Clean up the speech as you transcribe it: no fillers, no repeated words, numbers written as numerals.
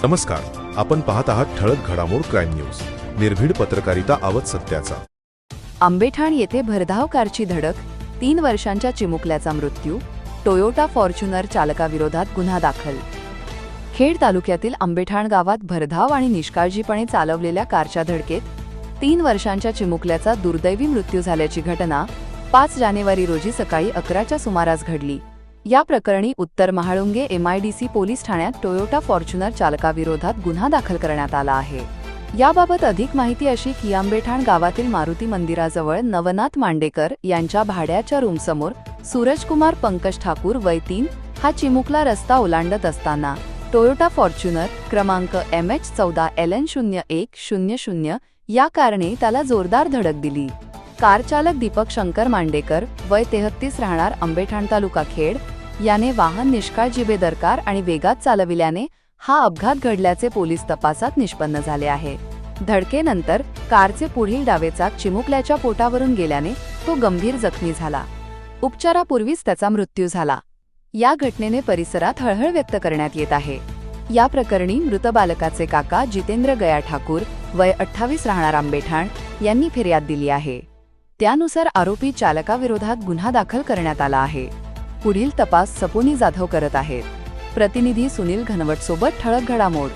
नमस्कार, आपण पाहत आहात ठळक घडामोड क्राईम न्यूज, निर्भीड पत्रकारिता आवत सत्याचा। आंबेठाण येथे भरधाव कारची धडक, 3 वर्षांच्या चिमुकल्याचा मृत्यू, टोयोटा फॉर्च्युनर चालकाविरोधात गुन्हा दाखल। खेड तालुक्यातील आंबेठाण गावात भरधाव आणि निष्काळजीपणे चालवलेल्या कारच्या धडकेत 3 वर्षांच्या चिमुकल्याचा दुर्दैवी मृत्यू झाल्याची घटना 5 जानेवारी रोजी सकाळी 11च्या सुमारास घडली। या प्रकरणी उत्तर महाळुंगे MIDC पोलीस ठाण्यात टोयोटा फॉर्च्युनर चालकाविरोधात गुन्हा दाखल करण्यात आला आहे। याबाबत अधिक माहिती अशी की आंबेठाण गावातील मारुती मंदिराजवळ नवनाथ मांडेकर यांच्या भाड्याच्या रूमसमोर सूरजकुमार पंकज ठाकूर वय 3 हा चिमुकला रस्ता ओलांडत असताना टोयोटा फॉर्च्युनर क्रमांक MH14LN0100 या कारने त्याला जोरदार धडक दिली। कार चालक दीपक शंकर मांडेकर वय 33 राहणार आंबेठाण तालुका खेड याने वाहन निष्काळजी बेदरकार आणि वेगात चालविल्याने हा अपघात घडल्याचे पोलीस तपासात निष्पन्न झाले आहे। धडकेनंतर कारचे पुढील डावे चाक चिमुकल्याच्या पोटावरून गेल्याने तो गंभीर जखमी झाला। उपचारापूर्वीच त्याचा मृत्यू झाला। या घटनेने परिसरात हळहळ व्यक्त करण्यात येत आहे। या प्रकरणी मृत बालकाचे काका जितेंद्र गया ठाकूर वय 28 राहणार आंबेठाण यांनी फिर्याद दिली आहे। त्यानुसार आरोपी चालकाविरोधात गुन्हा दाखल करण्यात आला आहे। पुढील तपास सपोनी जाधव करत आहेत। प्रतिनिधी सुनील घनवट सोबत ठळक घडामोड।